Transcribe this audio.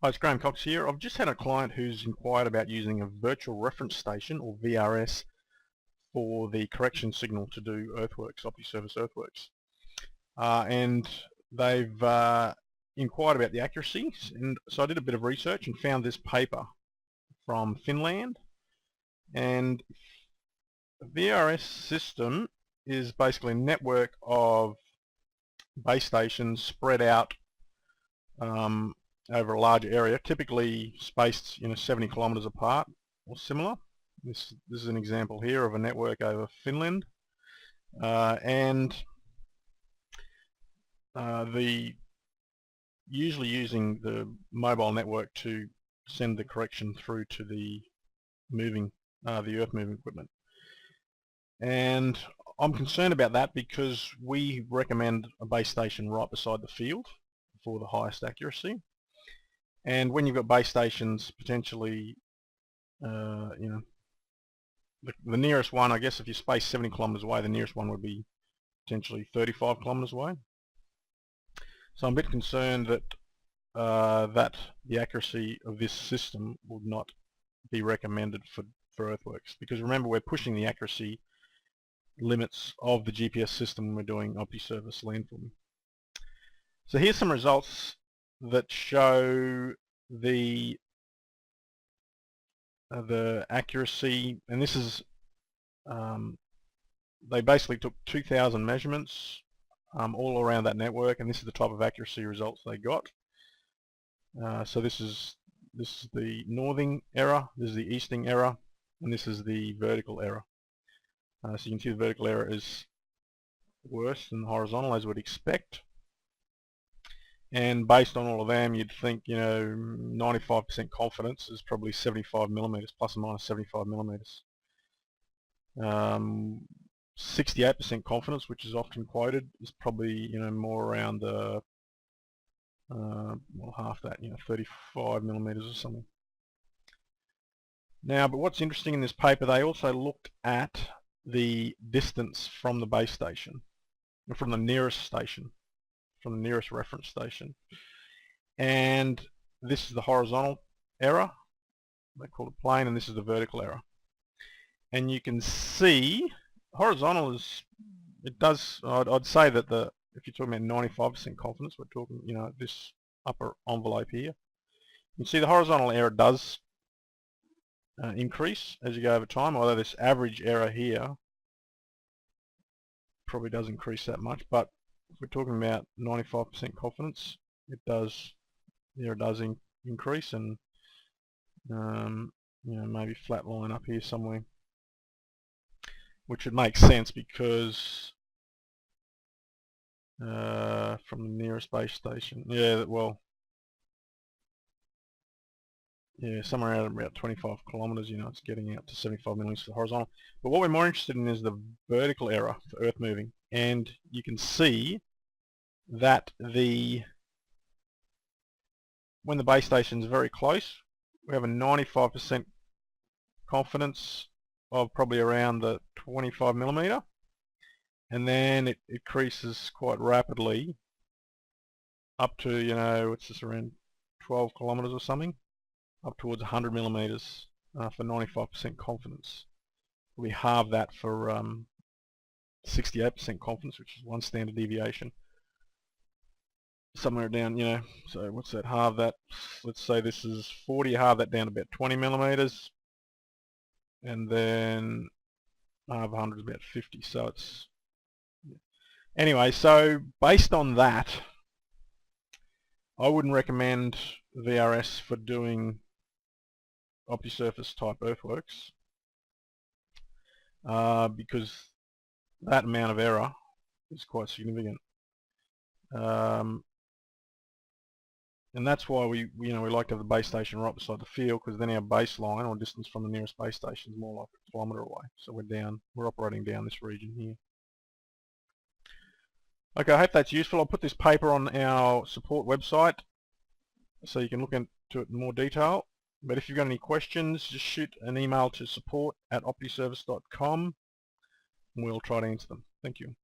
Hi, it's Graeme Cox here. I've just had a client who's inquired about using a virtual reference station, or VRS, for the correction signal to do Earthworks, OptiSurface Earthworks. And they've inquired about the accuracy, and so I did a bit of research and found this paper from Finland. And the VRS system is basically a network of base stations spread out over a large area, typically spaced 70 kilometers apart or similar. This is an example here of a network over Finland, and usually using the mobile network to send the correction through to the earth moving equipment. And I'm concerned about that because we recommend a base station right beside the field for the highest accuracy. And when you've got base stations, potentially, the nearest one, I guess if you space 70 kilometers away, the nearest one would be potentially 35 kilometers away. So I'm a bit concerned that the accuracy of this system would not be recommended for Earthworks, because remember, we're pushing the accuracy limits of the GPS system when we're doing OptiSurface landforming. So here's some results that show the accuracy, and this is they basically took 2,000 measurements all around that network, and this is the type of accuracy results they got. So this is the northing error, this is the easting error, and this is the vertical error. So you can see the vertical error is worse than the horizontal, as we'd expect. And based on all of them, you'd think 95% confidence is probably 75 millimeters, plus or minus 75 millimeters. 68% confidence, which is often quoted, is probably more around the well, half that, 35 millimeters or something. Now, but what's interesting in this paper, they also looked at the distance from the base station, from the nearest station, from the nearest reference station. And this is the horizontal error, they call it plane, and this is the vertical error. And you can see horizontal is, I'd say that if you're talking about 95% confidence, we're talking, this upper envelope here. You can see the horizontal error does increase as you go over time, although this average error here probably doesn't increase that much. But if we're talking about 95% confidence, the error does increase, and maybe flat line up here somewhere, which would make sense because from the nearest base station, somewhere around about 25 kilometers, it's getting out to 75 millimeters for the horizontal. But what we're more interested in is the vertical error for earth moving, and you can see that when the base station is very close, we have a 95% confidence of probably around the 25 millimeter, and then it increases quite rapidly up to what's this, around 12 kilometers or something, up towards 100 millimeters for 95% confidence. We halve that for 68% confidence, which is one standard deviation. Somewhere down, so what's that, halve that, let's say this is 40, halve that down to about 20 millimeters, and then half 100 is about 50, so it's, anyway, so based on that, I wouldn't recommend VRS for doing OptiSurface type earthworks, because that amount of error is quite significant. And that's why we like to have the base station right beside the field, because then our baseline, or distance from the nearest base station, is more like a kilometre away. So we're operating down this region here. Okay, I hope that's useful. I'll put this paper on our support website so you can look into it in more detail. But if you've got any questions, just shoot an email to support@optisurface.com and we'll try to answer them. Thank you.